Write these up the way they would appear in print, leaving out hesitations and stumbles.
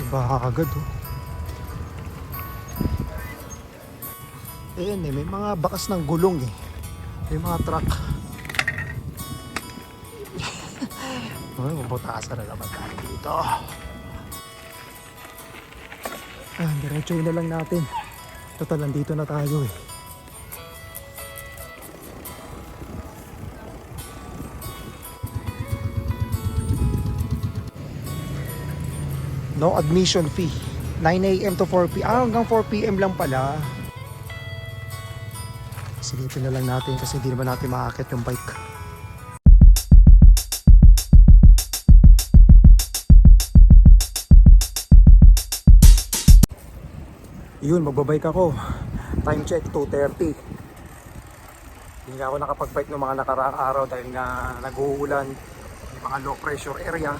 Baha agad oh. Ayan eh, may mga bakas ng gulong eh. May mga truck. Ay, mabutasan na naman tayo dito. Diretso na lang natin. Total, nandito na tayo eh. No admission fee. 9 AM to 4 PM. Hanggang 4 PM lang pala. Silipin na lang natin kasi hindi naman natin maakit yung bike. Yun, magbabike ako. Time check, 2:30. Hindi nga ako nakapag-bike ng mga nakaraang araw dahil nga nag-uulan. May mga low pressure area.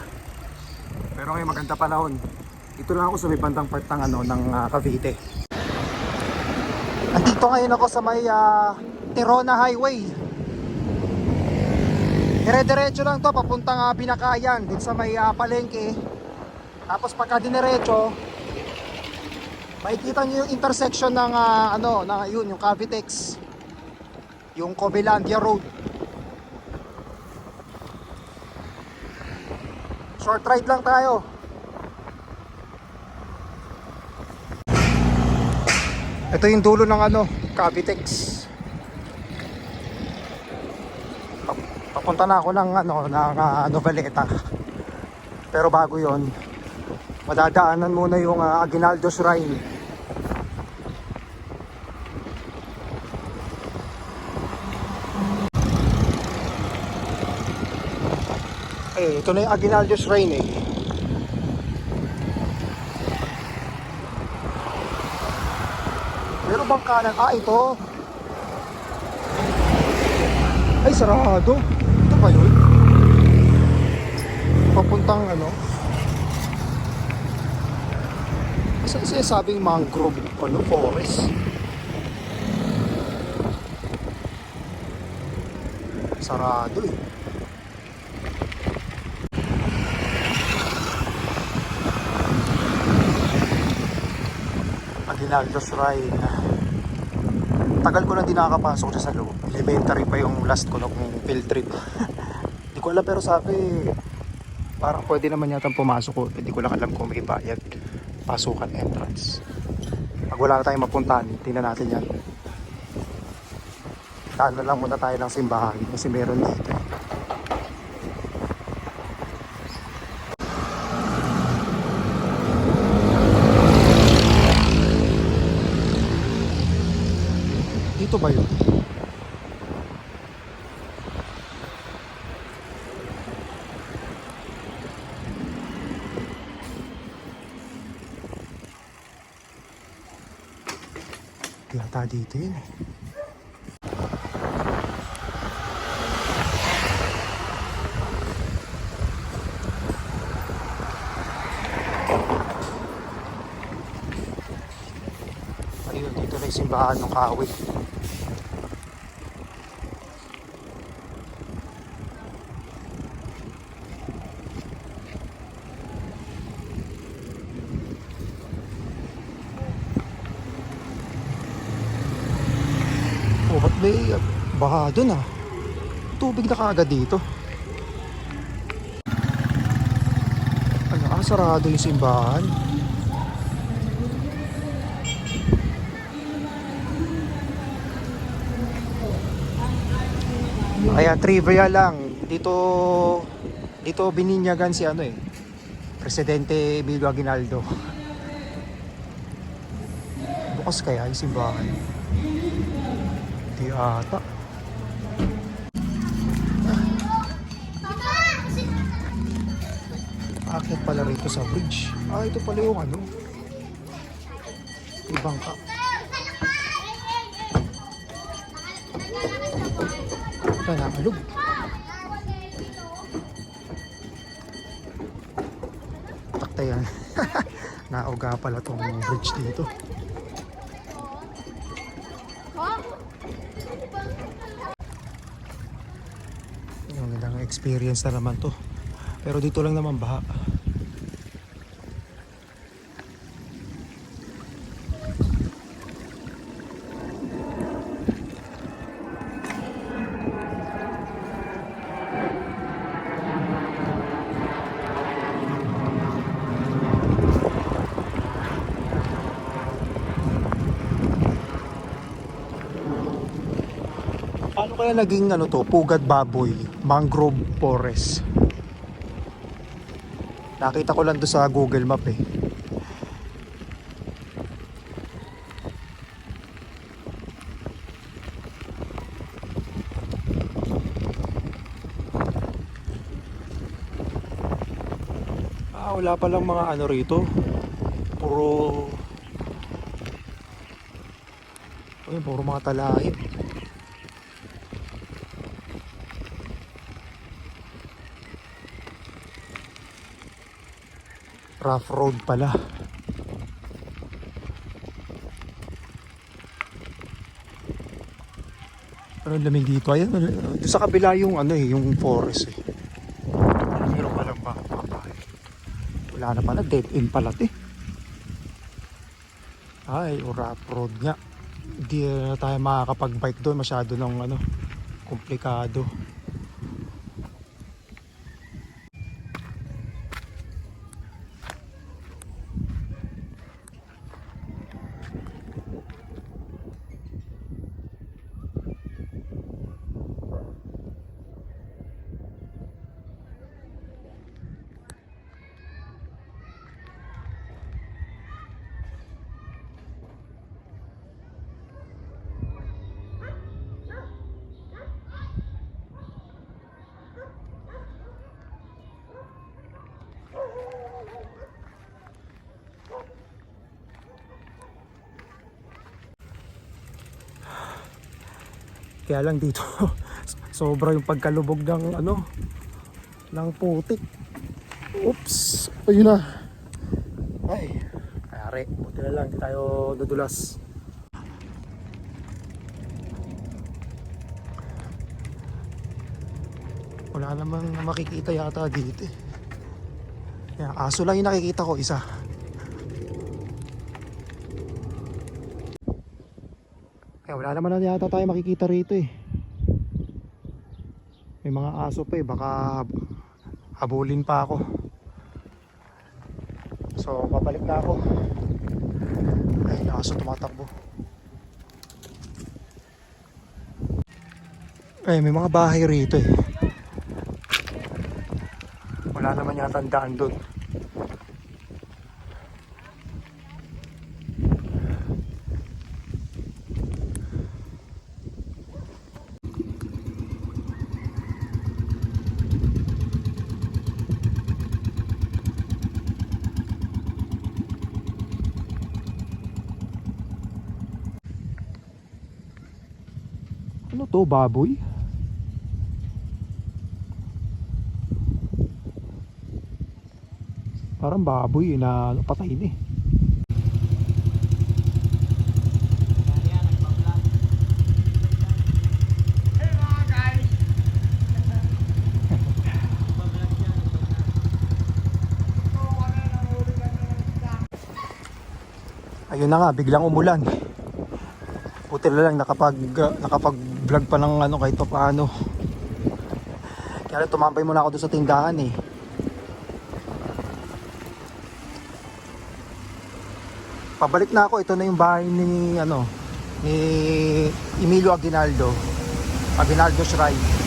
Pero ngayon maganda panahon. Ito lang ako sa may bandang part ng Cavite. Andito ngayon ako sa may Tirona Highway. Dire-diretso lang to papuntang Binakayan, dun sa may Palengke. Tapos pagka dinerecho, makikita niyo yung intersection ng yun, yung Cavitex. Yung Cobelandia Road. Short ride lang tayo. Ito yung dulo ng Cavitex. Papunta na ako ng Noveleta. Pero bago 'yon, madadaanan muna yung Aguinaldo Shrine. Ito na yung Aguinaldo Shrine eh. Meron bang kanan? Ito. Ay, sarado. Ito ba yun? Papuntang Saan siya sabing mangrove forest? Sarado eh. Aguinaldo Shrine. Tagal ko na din nakakapasok siya sa loob. Elementary pa yung last ko nung field trip. Hindi ko alam, pero sabi parang pwede naman yata pumasok ko. Hindi ko lang alam kung may bayad. Pasukan entrance. Pag wala na tayong mapuntahan, tingnan natin yan. Daan na lang muna tayo ng simbahan kasi meron dito. Dito ba yun? Yata dito yun eh. Ayun, dito na yung simbahan ng Kahoy. Oh, ba't may baha dun ah? Tubig na kaagad dito. Ay, nakasarado yung simbahan. Kaya trivia lang, dito bininyagan si Presidente Emilio Aguinaldo. Bukas kaya yung simbahan? Di ata. Akit pala rito sa bridge. Ito pala yung ibang ka. Ito na, alog. Takta yan. Nauga pala tong bridge dito. Yung ilang experience na naman to. Pero dito lang naman baha. kaya naging ano to, pugad baboy, mangrove forest. Nakita ko lang doon sa Google Map eh. Wala palang mga ano rito. Puro mga talahin. Rough road pala. Pero lamig dito. Ayan, doon sa kabila yung ano eh, yung forest eh. Meron pa lang ba? Wala na pala, dead end pala eh. Ay, rough road nga. Hindi na tayo makakapag-bike doon, masyado ng ano, komplikado. Kaya lang dito sobra yung pagkalubog ng ano, ng putik. Oops, ayun na. Ay, kayari, buti na lang hindi tayo dudulas. Wala namang makikita yata dito eh. Kaya aso lang yung nakikita ko, isa. Kaya wala naman na yata tayo makikita rito eh. May mga aso pa eh, baka habulin pa ako. So babalik na ako. Ay, aso tumatakbo. Ay, may mga bahay rito eh. Wala naman yata ang daan doon. Ano to, baboy? Parang baboy na patay na eh. Ayun na nga, biglang umulan. Buti na lang nakapag-vlog pa ng ano kahit pa paano. Kaya tumambay muna ako doon sa tindahan eh. Pabalik na ako. Ito na yung bahay ni ano, ni Emilio Aguinaldo. Aguinaldo Shrine.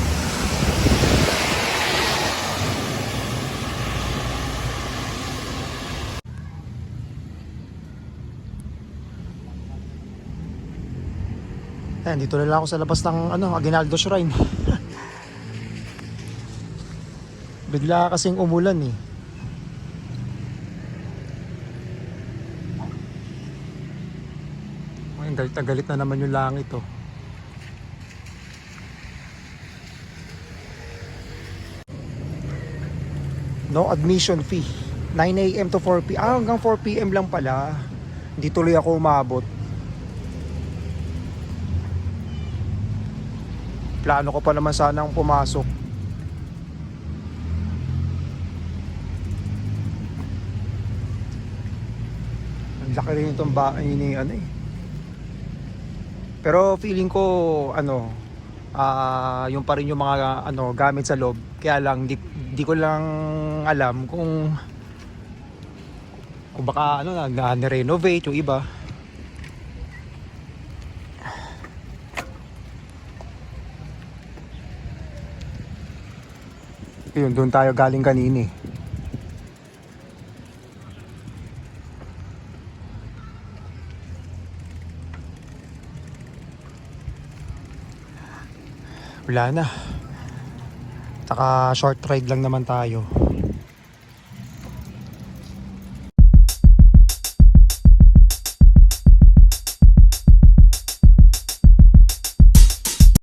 Ayan, dito na lang ako sa labas ng ano, Aguinaldo Shrine. Bigla kasing umulan eh. Ayun, galit na galit na naman yung langit oh. No admission fee. 9 AM to 4 PM. Hanggang 4 PM lang pala. Hindi tuloy ako umabot. Plano ko pa naman sanang pumasok. Ang laki rin itong bahay ni ano eh. Pero feeling ko ano, yung pa rin yung mga ano gamit sa loob. Kaya lang di ko lang alam kung baka ano na-renovate yung iba. Yun, doon tayo galing kanini. Wala na. Saka short ride lang naman tayo.